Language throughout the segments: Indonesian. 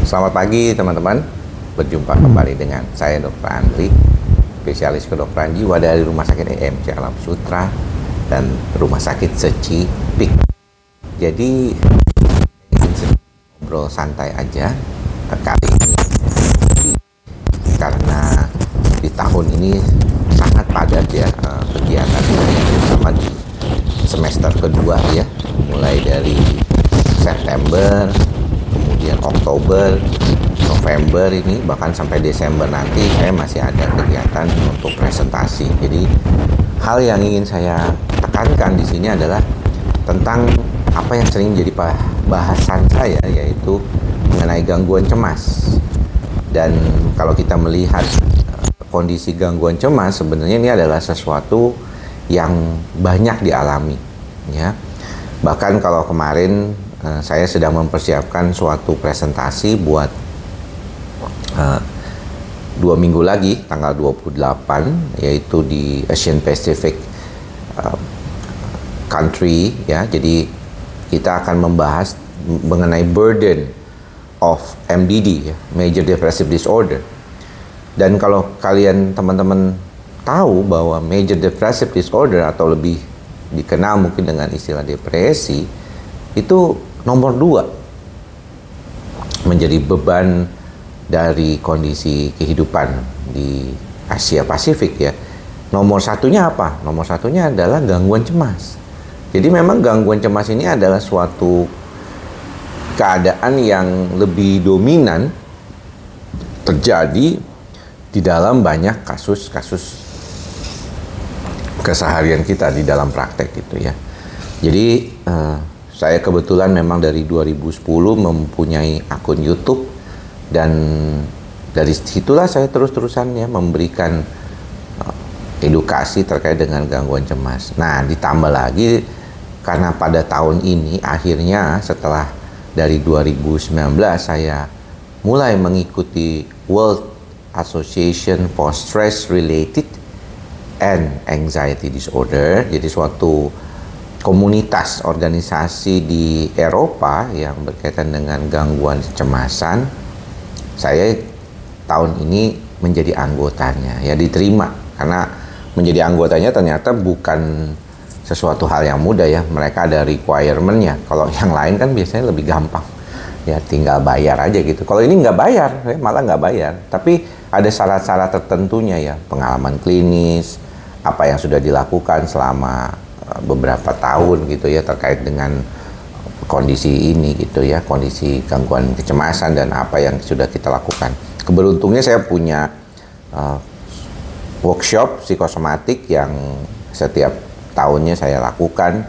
Selamat pagi teman-teman. Berjumpa kembali dengan saya Dr. Andri, spesialis kedokteran jiwa dari Rumah Sakit EMC Alam Sutra dan Rumah Sakit Seci Pik. Jadi ingin ngobrol santai aja kali ini karena di tahun ini sangat padat ya kegiatan saya, terutama di semester kedua ya, mulai dari September, kemudian Oktober, November ini, bahkan sampai Desember nanti saya masih ada kegiatan untuk presentasi. Jadi hal yang ingin saya tekankan di sini adalah tentang apa yang sering jadi bahasan saya, yaitu mengenai gangguan cemas. Dan kalau kita melihat kondisi gangguan cemas, sebenarnya ini adalah sesuatu yang banyak dialami ya. Bahkan kalau kemarin saya sedang mempersiapkan suatu presentasi buat 2 minggu lagi, tanggal 28, yaitu di Asian Pacific country ya. Jadi kita akan membahas mengenai burden of MDD ya, Major Depressive Disorder. Dan kalau kalian teman-teman tahu bahwa Major Depressive Disorder atau lebih dikenal mungkin dengan istilah depresi, itu nomor 2 menjadi beban dari kondisi kehidupan di Asia Pasifik ya. Nomor satunya apa? Nomor satunya adalah gangguan cemas. Jadi memang gangguan cemas ini adalah suatu keadaan yang lebih dominan terjadi di dalam banyak kasus-kasus keseharian kita di dalam praktek gitu ya. Jadi saya kebetulan memang dari 2010 mempunyai akun YouTube, dan dari situlah saya terus-terusan ya memberikan edukasi terkait dengan gangguan cemas. Nah, ditambah lagi karena pada tahun ini akhirnya setelah dari 2019 saya mulai mengikuti World Association for Stress Related and Anxiety Disorder. Jadi suatu komunitas organisasi di Eropa yang berkaitan dengan gangguan kecemasan. Saya tahun ini menjadi anggotanya ya, diterima karena menjadi anggotanya ternyata bukan sesuatu hal yang mudah ya. Mereka ada requirement-nya. Kalau yang lain kan biasanya lebih gampang ya, tinggal bayar aja gitu. Kalau ini nggak bayar ya, malah nggak bayar, tapi ada syarat-syarat tertentunya ya, pengalaman klinis, apa yang sudah dilakukan selama beberapa tahun gitu ya terkait dengan kondisi ini gitu ya, kondisi gangguan kecemasan dan apa yang sudah kita lakukan. Keberuntungnya saya punya workshop psikosomatik yang setiap tahunnya saya lakukan,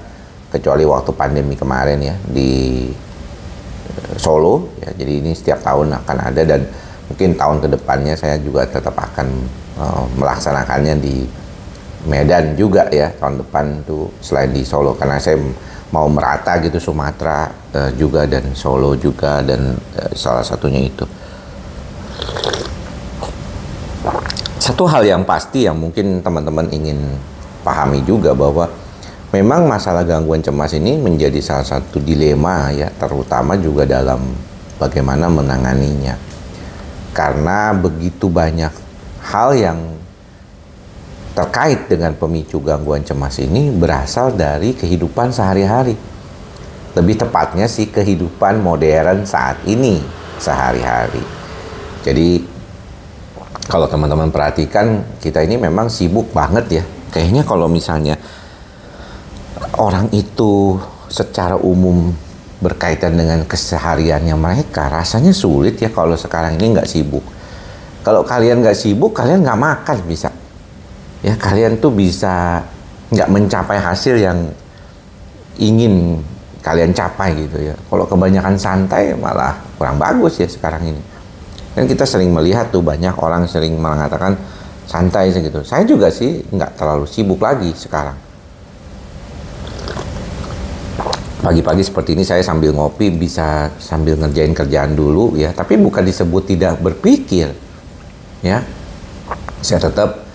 kecuali waktu pandemi kemarin ya di Solo ya. Jadi ini setiap tahun akan ada, dan mungkin tahun kedepannya saya juga tetap akan melaksanakannya di Medan juga ya tahun depan tuh, selain di Solo, karena saya mau merata gitu Sumatera juga dan Solo juga, dan salah satunya itu. Satu hal yang pasti yang mungkin teman-teman ingin pahami juga, bahwa memang masalah gangguan cemas ini menjadi salah satu dilema ya, terutama juga dalam bagaimana menanganinya, karena begitu banyak hal yang terkait dengan pemicu gangguan cemas ini berasal dari kehidupan sehari-hari. Lebih tepatnya sih kehidupan modern saat ini sehari-hari. Jadi kalau teman-teman perhatikan, kita ini memang sibuk banget ya. Kayaknya kalau misalnya orang itu secara umum berkaitan dengan kesehariannya mereka, rasanya sulit ya kalau sekarang ini nggak sibuk. Kalau kalian nggak sibuk, kalian nggak makan bisa. Ya, kalian tuh bisa nggak mencapai hasil yang ingin kalian capai gitu ya. Kalau kebanyakan santai malah kurang bagus ya sekarang ini. Dan kita sering melihat tuh banyak orang sering mengatakan santai segitu. Saya juga sih nggak terlalu sibuk lagi sekarang. Pagi-pagi seperti ini saya sambil ngopi, bisa sambil ngerjain kerjaan dulu ya. Tapi bukan disebut tidak berpikir ya. Saya tetap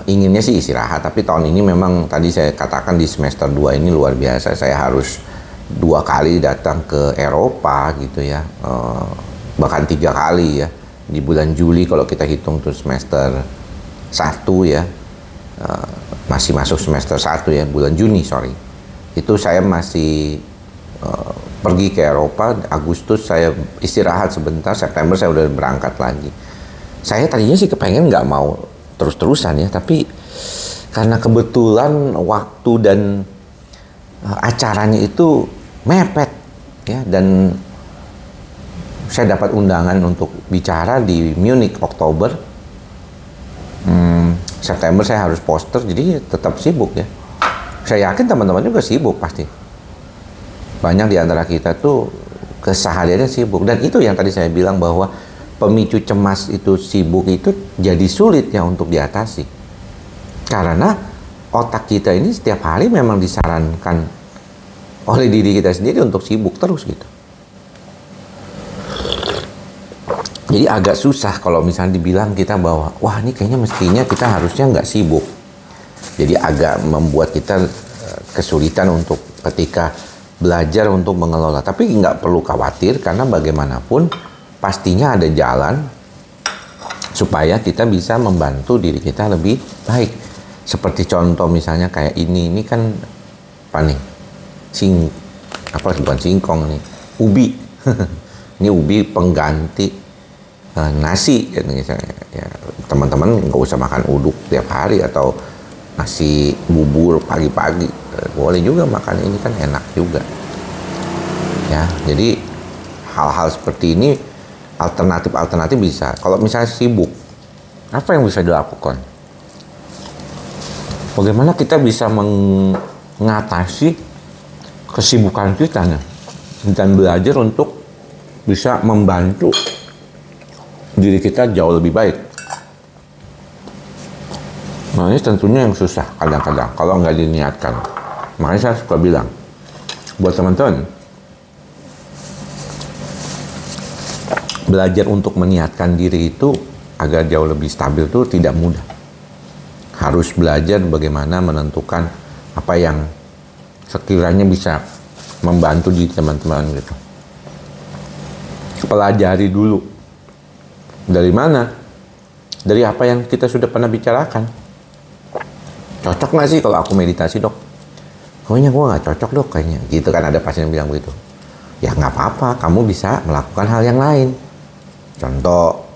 inginnya sih istirahat, tapi tahun ini memang tadi saya katakan di semester 2 ini luar biasa. Saya harus 2 kali datang ke Eropa gitu ya, bahkan 3 kali ya. Di bulan Juli kalau kita hitung tuh semester 1 ya, masih masuk semester 1 ya, bulan Juni sorry. Itu saya masih pergi ke Eropa. Agustus saya istirahat sebentar, September saya udah berangkat lagi. Saya tadinya sih kepengen nggak mau terus-terusan ya, tapi karena kebetulan waktu dan acaranya itu mepet ya, dan saya dapat undangan untuk bicara di Munich Oktober. September saya harus poster, jadi tetap sibuk ya. Saya yakin teman-teman juga sibuk pasti. Banyak di antara kita tuh kesehariannya sibuk, dan itu yang tadi saya bilang bahwa pemicu cemas itu, sibuk itu jadi sulit ya untuk diatasi. Karena otak kita ini setiap hari memang disarankan oleh diri kita sendiri untuk sibuk terus gitu. Jadi agak susah kalau misalnya dibilang kita bahwa wah ini kayaknya mestinya kita harusnya nggak sibuk. Jadi agak membuat kita kesulitan untuk ketika belajar untuk mengelola. Tapi nggak perlu khawatir, karena bagaimanapun pastinya ada jalan supaya kita bisa membantu diri kita lebih baik. Seperti contoh misalnya kayak ini kan apa nih? Bukan singkong nih, ubi. Ini ubi pengganti nasi gitu misalnya. Ya, teman-teman nggak usah makan uduk tiap hari atau nasi bubur pagi-pagi, boleh juga makan ini, kan enak juga ya. Jadi hal-hal seperti ini, alternatif bisa. Kalau misalnya sibuk, apa yang bisa dilakukan? Bagaimana kita bisa mengatasi kesibukan kita dan belajar untuk bisa membantu diri kita jauh lebih baik. Nah ini tentunya yang susah kadang-kadang kalau nggak diniatkan. Makanya saya suka bilang buat teman-teman, belajar untuk meniatkan diri itu agar jauh lebih stabil itu tidak mudah. Harus belajar bagaimana menentukan apa yang sekiranya bisa membantu diri teman-teman gitu. Pelajari dulu. Dari mana? Dari apa yang kita sudah pernah bicarakan. Cocok nggak sih kalau aku meditasi, dok? Kayaknya gue nggak cocok, dok, kayaknya. Gitu kan, ada pasien yang bilang begitu. Ya nggak apa-apa, kamu bisa melakukan hal yang lain. Contoh,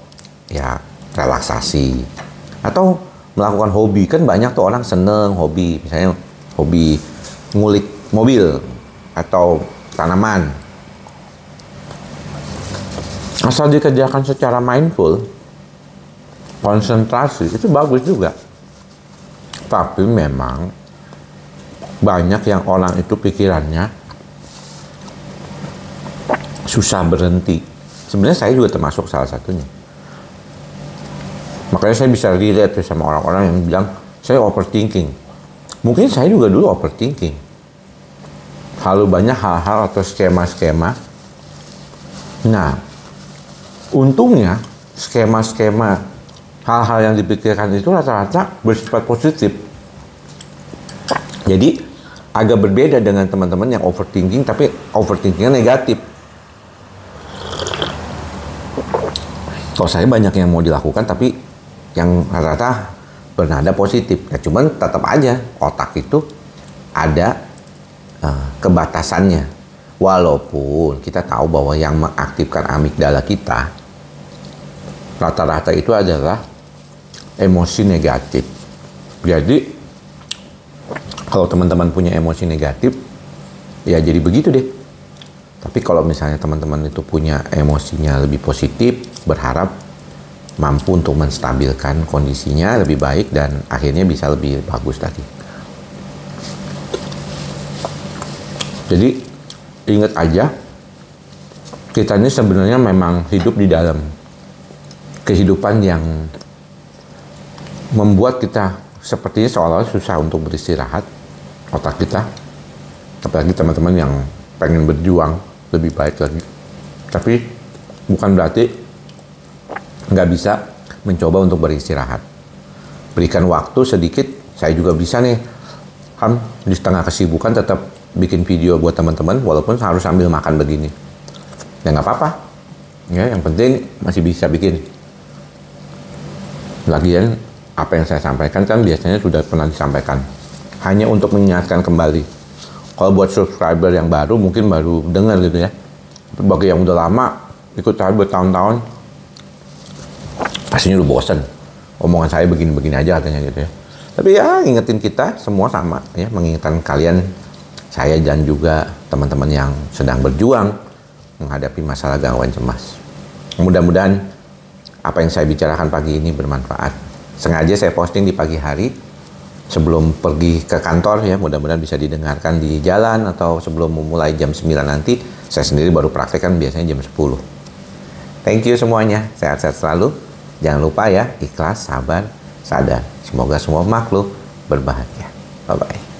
ya relaksasi. Atau melakukan hobi. Kan banyak tuh orang seneng hobi. Misalnya hobi ngulik mobil atau tanaman. Asal dikerjakan secara mindful, konsentrasi, itu bagus juga. Tapi memang banyak yang orang itu pikirannya susah berhenti. Sebenarnya saya juga termasuk salah satunya. Makanya saya bisa relate sama orang-orang yang bilang saya overthinking. Mungkin saya juga dulu overthinking. Terlalu banyak hal-hal atau skema-skema. Nah, untungnya skema-skema hal-hal yang dipikirkan itu rata-rata bersifat positif. Jadi agak berbeda dengan teman-teman yang overthinking, tapi overthinkingnya negatif. Kalau saya banyak yang mau dilakukan, tapi yang rata-rata bernada positif. Ya, cuman tetap aja otak itu ada kebatasannya. Walaupun kita tahu bahwa yang mengaktifkan amigdala kita rata-rata itu adalah emosi negatif. Jadi kalau teman-teman punya emosi negatif, ya jadi begitu deh. Tapi kalau misalnya teman-teman itu punya emosinya lebih positif, berharap mampu untuk menstabilkan kondisinya lebih baik dan akhirnya bisa lebih bagus lagi. Jadi ingat aja, kita ini sebenarnya memang hidup di dalam kehidupan yang membuat kita sepertinya seolah-olah susah untuk beristirahat, otak kita. Apalagi teman-teman yang pengen berjuang lebih baik lagi. Tapi bukan berarti nggak bisa mencoba untuk beristirahat. Berikan waktu sedikit, saya juga bisa nih, di tengah kesibukan tetap bikin video buat teman-teman, walaupun harus sambil makan begini. Ya nggak apa-apa. Ya, yang penting masih bisa bikin. Lagian apa yang saya sampaikan kan biasanya sudah pernah disampaikan. Hanya untuk mengingatkan kembali. Kalau buat subscriber yang baru mungkin baru dengar gitu ya. Tapi bagi yang udah lama ikut saya bertahun-tahun, pastinya udah bosen. Omongan saya begini-begini aja katanya gitu ya. Tapi ya ingetin kita semua sama ya, mengingatkan kalian, saya dan juga teman-teman yang sedang berjuang menghadapi masalah gangguan cemas. Mudah-mudahan apa yang saya bicarakan pagi ini bermanfaat. Sengaja saya posting di pagi hari sebelum pergi ke kantor ya, mudah-mudahan bisa didengarkan di jalan atau sebelum memulai jam 9 nanti. Saya sendiri baru praktek kan biasanya jam 10. Thank you semuanya, sehat-sehat selalu. Jangan lupa ya, ikhlas, sabar, sadar. Semoga semua makhluk berbahagia. Bye-bye.